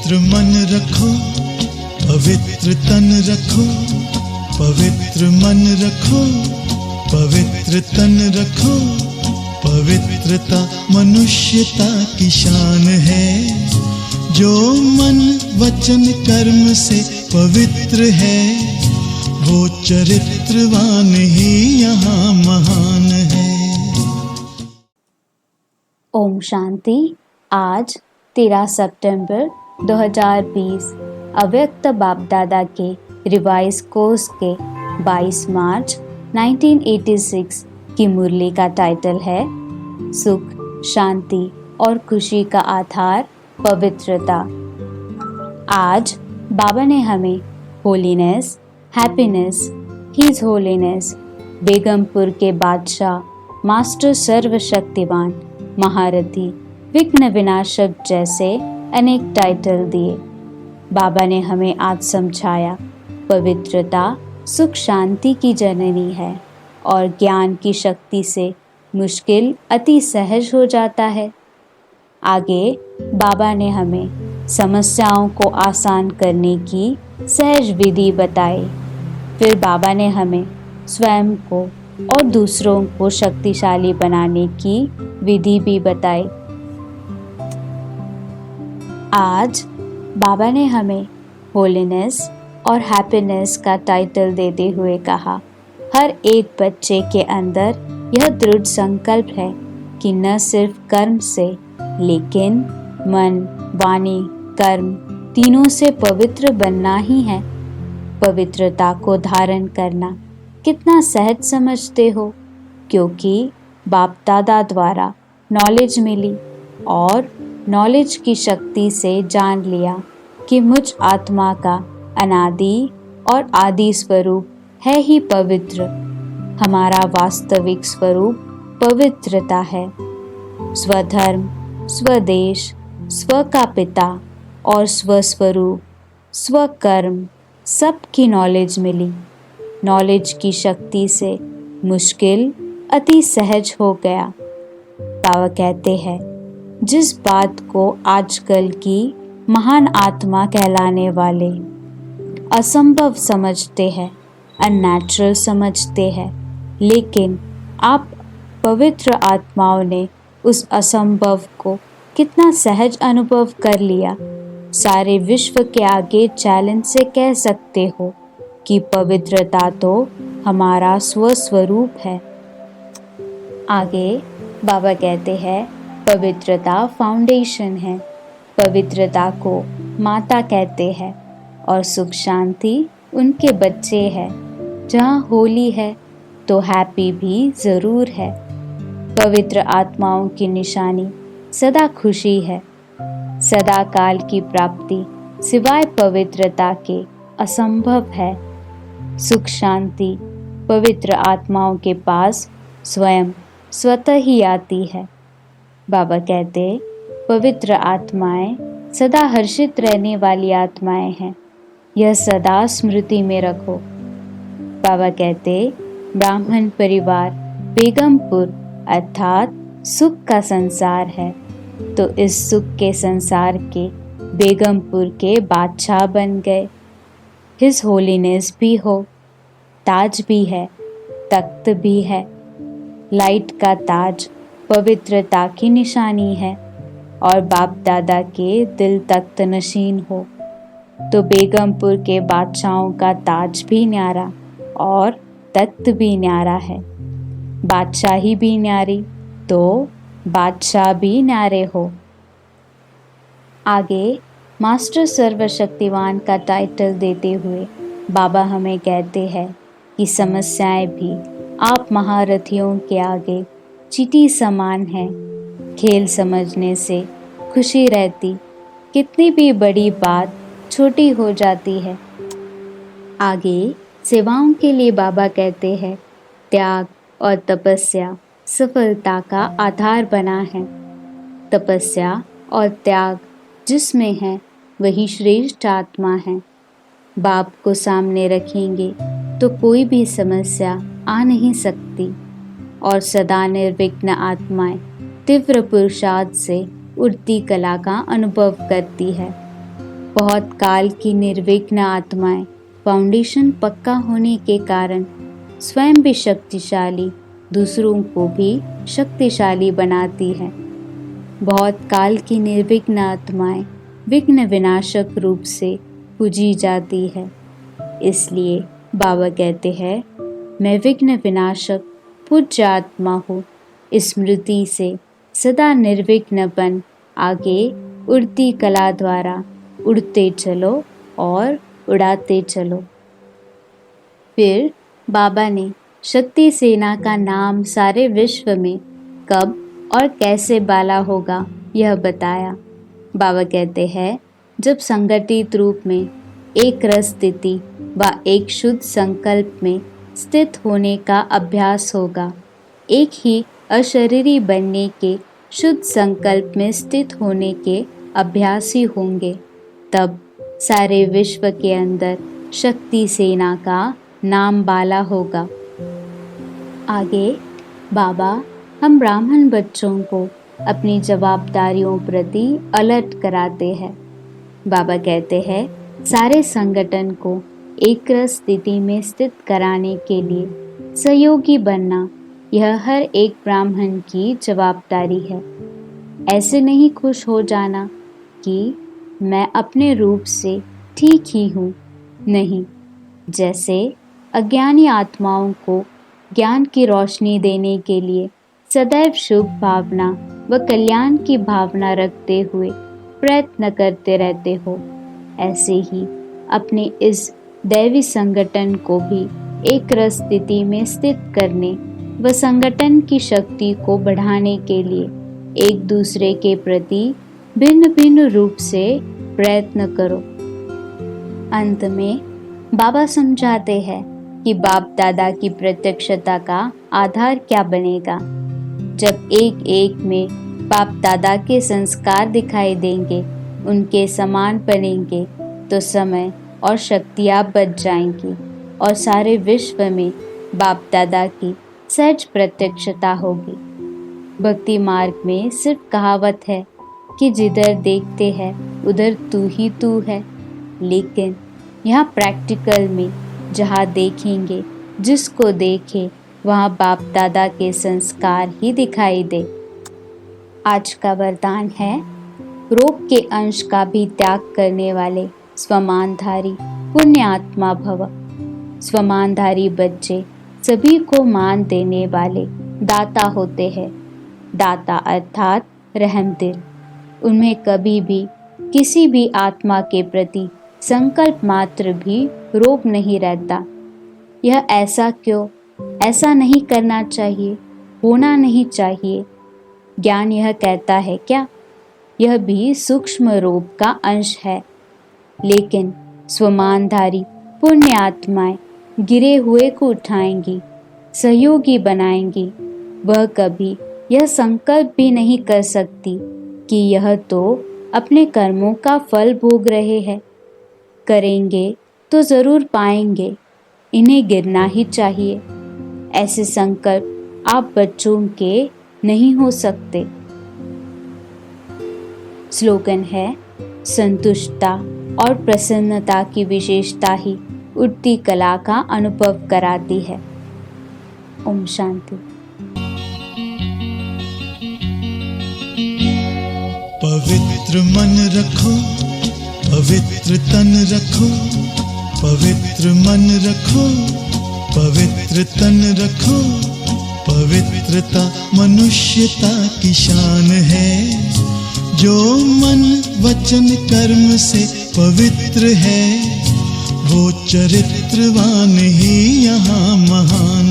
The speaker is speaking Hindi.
पवित्र मन रखो, पवित्र तन रखो, पवित्र मन रखो, पवित्र तन रखो। पवित्रता मनुष्यता की शान है, जो मन वचन कर्म से पवित्र है, वो चरित्रवान ही यहाँ महान है। ओम शांति। आज 13 सितंबर 2020 अव्यक्त बाप दादा के रिवाइज कोर्स के 22 मार्च 1986 की मुरली का टाइटल है सुख, शांति और खुशी का आधार पवित्रता। आज बाबा ने हमें holiness, happiness, his holiness, Begampur के बादशाह, मास्टर सर्वशक्तिवान, महारथी, विघ्न विनाशक जैसे अनेक टाइटल दिए। बाबा ने हमें आज समझाया पवित्रता सुख शांति की जननी है और ज्ञान की शक्ति से मुश्किल अति सहज हो जाता है। आगे बाबा ने हमें समस्याओं को आसान करने की सहज विधि बताई। फिर बाबा ने हमें स्वयं को और दूसरों को शक्तिशाली बनाने की विधि भी बताई। आज बाबा ने हमें होलीनेस और हैप्पीनेस का टाइटल देते हुए कहा, हर एक बच्चे के अंदर यह दृढ़ संकल्प है कि न सिर्फ कर्म से लेकिन मन, वाणी, कर्म तीनों से पवित्र बनना ही है। पवित्रता को धारण करना कितना सहज समझते हो, क्योंकि बाप दादा द्वारा नॉलेज मिली और नॉलेज की शक्ति से जान लिया कि मुझ आत्मा का अनादि और आदि स्वरूप है ही पवित्र। हमारा वास्तविक स्वरूप पवित्रता है। स्वधर्म, स्वदेश, स्व का पिता और स्वस्वरूप, स्वकर्म सबकी नॉलेज मिली। नॉलेज की शक्ति से मुश्किल अति सहज हो गया। बाबा कहते हैं, जिस बात को आजकल की महान आत्मा कहलाने वाले असंभव समझते हैं, अननेचुरल समझते हैं, लेकिन आप पवित्र आत्माओं ने उस असंभव को कितना सहज अनुभव कर लिया। सारे विश्व के आगे चैलेंज से कह सकते हो कि पवित्रता तो हमारा स्वस्वरूप है। आगे बाबा कहते हैं, पवित्रता फाउंडेशन है। पवित्रता को माता कहते हैं और सुख शांति उनके बच्चे हैं। जहाँ होली है तो हैप्पी भी ज़रूर है। पवित्र आत्माओं की निशानी सदा खुशी है। सदा काल की प्राप्ति सिवाय पवित्रता के असंभव है। सुख शांति पवित्र आत्माओं के पास स्वयं स्वतः ही आती है। बाबा कहते, पवित्र आत्माएं सदा हर्षित रहने वाली आत्माएं हैं, यह सदा स्मृति में रखो। बाबा कहते, ब्राह्मण परिवार बेगमपुर अर्थात सुख का संसार है, तो इस सुख के संसार के बेगमपुर के बादशाह बन गए। हिज होलीनेस भी हो, ताज भी है, तख्त भी है। लाइट का ताज पवित्रता की निशानी है और बाप दादा के दिल तख्त नशीन हो, तो बेगमपुर के बादशाहों का ताज भी न्यारा और तख्त भी न्यारा है। बादशाही भी न्यारी तो बादशाह भी न्यारे हो। आगे मास्टर सर्वशक्तिवान का टाइटल देते हुए बाबा हमें कहते हैं कि समस्याएं भी आप महारथियों के आगे चींटी समान हैं। खेल समझने से खुशी रहती, कितनी भी बड़ी बात छोटी हो जाती है। आगे सेवाओं के लिए बाबा कहते हैं, त्याग और तपस्या सफलता का आधार बना है। तपस्या और त्याग जिसमें है वही श्रेष्ठ आत्मा है। बाप को सामने रखेंगे तो कोई भी समस्या आ नहीं सकती और सदा निर्विघ्न आत्माएं तीव्र पुरुषार्थ से उड़ती कला का अनुभव करती है। बहुत काल की निर्विघ्न आत्माएं फाउंडेशन पक्का होने के कारण स्वयं भी शक्तिशाली, दूसरों को भी शक्तिशाली बनाती है। बहुत काल की निर्विघ्न आत्माएं विघ्न विनाशक रूप से पूजी जाती है। इसलिए बाबा कहते हैं, मैं विघ्न विनाशक पूज्य आत्मा हूँ। स्मृति से सदा निर्विघ्न बन आगे उड़ती कला द्वारा उड़ते चलो और उड़ाते चलो। फिर बाबा ने शक्ति सेना का नाम सारे विश्व में कब और कैसे बाला होगा यह बताया। बाबा कहते हैं, जब संगठित रूप में एक रस स्थिति व एक शुद्ध संकल्प में स्थित होने का अभ्यास होगा, एक ही अशरीरी बनने के शुद्ध संकल्प में स्थित होने के अभ्यासी होंगे, तब सारे विश्व के अंदर शक्ति सेना का नाम बाला होगा। आगे बाबा हम ब्राह्मण बच्चों को अपनी जवाबदारियों प्रति अलर्ट कराते हैं। बाबा कहते हैं, सारे संगठन को एक रस स्थिति में स्थित कराने के लिए सहयोगी बनना यह हर एक ब्राह्मण की जवाबदारी है। ऐसे नहीं खुश हो जाना कि मैं अपने रूप से ठीक ही हूँ, नहीं। जैसे अज्ञानी आत्माओं को ज्ञान की रोशनी देने के लिए सदैव शुभ भावना व कल्याण की भावना रखते हुए प्रयत्न करते रहते हो, ऐसे ही अपने इस दैवी संगठन को भी एक रस स्थिति में स्थित करने व संगठन की शक्ति को बढ़ाने के लिए एक दूसरे के प्रति भिन्न भिन्न रूप से प्रयत्न करो। अंत में बाबा समझाते हैं कि बाप दादा की प्रत्यक्षता का आधार क्या बनेगा। जब एक एक में बाप दादा के संस्कार दिखाई देंगे, उनके समान बनेंगे, तो समय और शक्तियाँ बच जाएंगी और सारे विश्व में बाप दादा की सहज प्रत्यक्षता होगी। भक्ति मार्ग में सिर्फ कहावत है कि जिधर देखते हैं उधर तू ही तू है, लेकिन यहाँ प्रैक्टिकल में जहाँ देखेंगे, जिसको देखे वहाँ बाप दादा के संस्कार ही दिखाई दे। आज का वरदान है, रोग के अंश का भी त्याग करने वाले स्वमानधारी पुण्य आत्मा भव। स्वमानधारी बच्चे सभी को मान देने वाले दाता होते हैं। दाता अर्थात रहम दिल। उनमें कभी भी किसी भी आत्मा के प्रति संकल्प मात्र भी रोग नहीं रहता। यह ऐसा क्यों, ऐसा नहीं करना चाहिए, होना नहीं चाहिए। ज्ञान यह कहता है क्या? यह भी सूक्ष्म रोग का अंश है। लेकिन स्वमानधारी पुण्य आत्माएं गिरे हुए को उठाएंगी, सहयोगी बनाएंगी। वह कभी यह संकल्प भी नहीं कर सकती कि यह तो अपने कर्मों का फल भोग रहे हैं, करेंगे तो जरूर पाएंगे, इन्हें गिरना ही चाहिए। ऐसे संकल्प आप बच्चों के नहीं हो सकते। स्लोगन है, संतुष्टता और प्रसन्नता की विशेषता ही उठती कला का अनुभव कराती है। ओम शांति। पवित्र मन रखो, पवित्र तन रखो, पवित्र मन रखो, पवित्र तन रखो। पवित्रता मनुष्यता की शान है। जो मन वचन कर्म से पवित्र है, वो चरित्रवान ही यहाँ महान